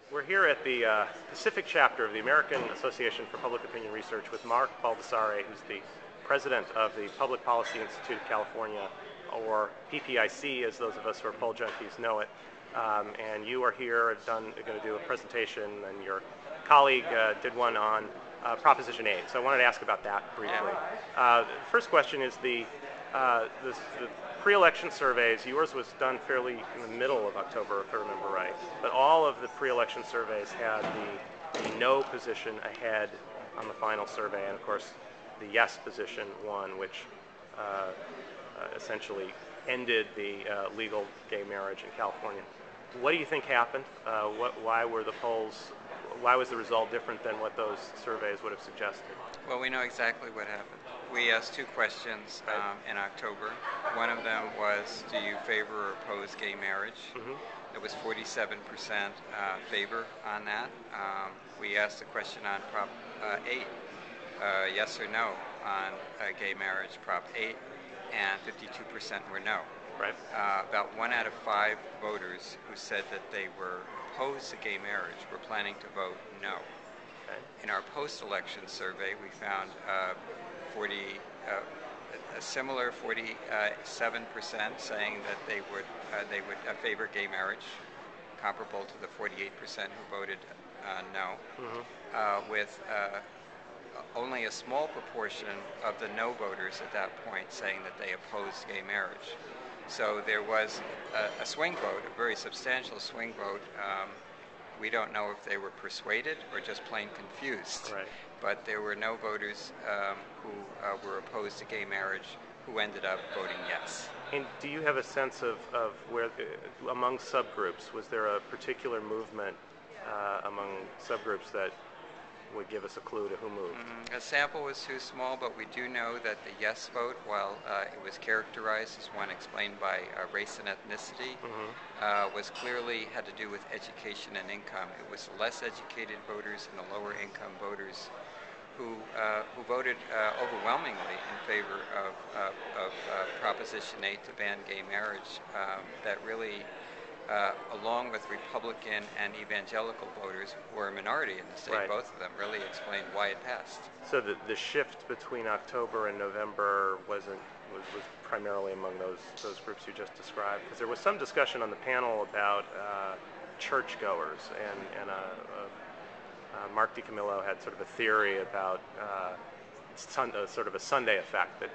We're here at the Pacific chapter of the American Association for Public Opinion Research with Mark Baldassare, who's the president of the Public Policy Institute of California, or PPIC, as those of us who are poll junkies know it. And you are here, going to do a presentation, and your colleague did one on Proposition 8. So I wanted to ask about that briefly. The first question is the pre-election surveys. Yours was done fairly in the middle of October, if I remember right. But all of the pre-election surveys had the no position ahead on the final survey, and of course the yes position won, which essentially ended the legal gay marriage in California. What do you think happened? Why were the polls? Why was the result different than what those surveys would have suggested? Well, we know exactly what happened. We asked two questions in October. One of them was, do you favor or oppose gay marriage? It was 47% favor on that. We asked a question on Prop 8, yes or no on gay marriage, Prop 8, and 52% were no. Right. About 1 out of 5 voters who said that they were opposed to gay marriage were planning to vote no. Okay. In our post-election survey, we found a similar 47% saying that they would favor gay marriage, comparable to the 48% who voted no, with only a small proportion of the no voters at that point saying that they opposed gay marriage. So there was a swing vote, a very substantial swing vote. We don't know if they were persuaded or just plain confused. Right. But there were no voters who were opposed to gay marriage who ended up voting yes. And do you have a sense of where, among subgroups, was there a particular movement among subgroups that would give us a clue to who moved? A sample was too small, but we do know that the yes vote, while it was characterized as one explained by race and ethnicity, was clearly had to do with education and income. It was less educated voters and the lower income voters who voted overwhelmingly in favor of Proposition 8 to ban gay marriage, that really along with Republican and evangelical voters who were a minority in the state, right, both of them really explained why it passed. So the shift between October and November was primarily among those groups you just described, because there was some discussion on the panel about churchgoers, and Mark DiCamillo had sort of a theory about sort of a Sunday effect that.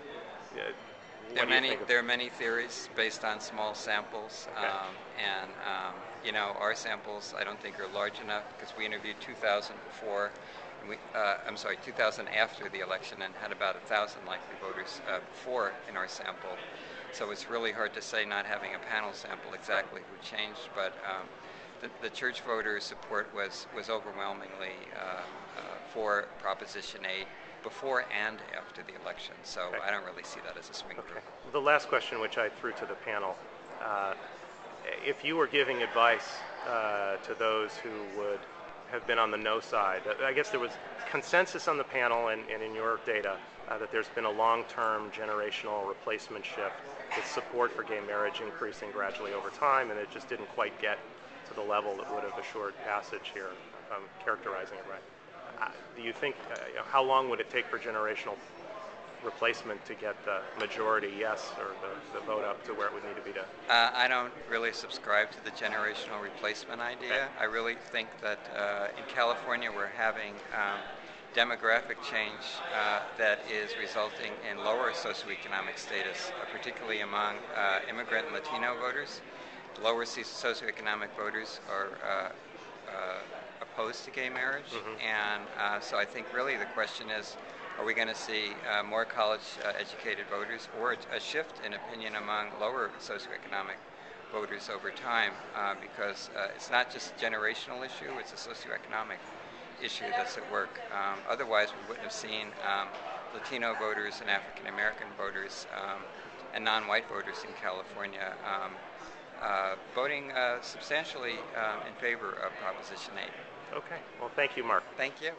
There are many theories based on small samples, okay, and our samples I don't think are large enough, because we interviewed 2,000 before, and 2,000 after the election, and had about 1,000 likely voters before in our sample. So it's really hard to say, not having a panel sample, exactly who changed. But the church voter support was overwhelmingly for Proposition 8. Before and after the election, so okay, I don't really see that as a swing group. The last question, which I threw to the panel, if you were giving advice to those who would have been on the no side, I guess there was consensus on the panel and in your data that there's been a long-term generational replacement shift with support for gay marriage increasing gradually over time, and it just didn't quite get to the level that would have assured passage here, if I'm characterizing it right. Do you think, how long would it take for generational replacement to get the majority yes, or the vote up to where it would need to be to? I don't really subscribe to the generational replacement idea. Okay. I really think that in California we're having demographic change that is resulting in lower socioeconomic status, particularly among immigrant and Latino voters. Lower socioeconomic voters are opposed to gay marriage, and so I think really the question is, are we going to see more college-educated voters, or a shift in opinion among lower socioeconomic voters over time, because it's not just a generational issue, it's a socioeconomic issue that's at work. Otherwise we wouldn't have seen Latino voters and African American voters and non-white voters in California voting substantially in favor of Proposition 8. Okay. Well, thank you, Mark. Thank you.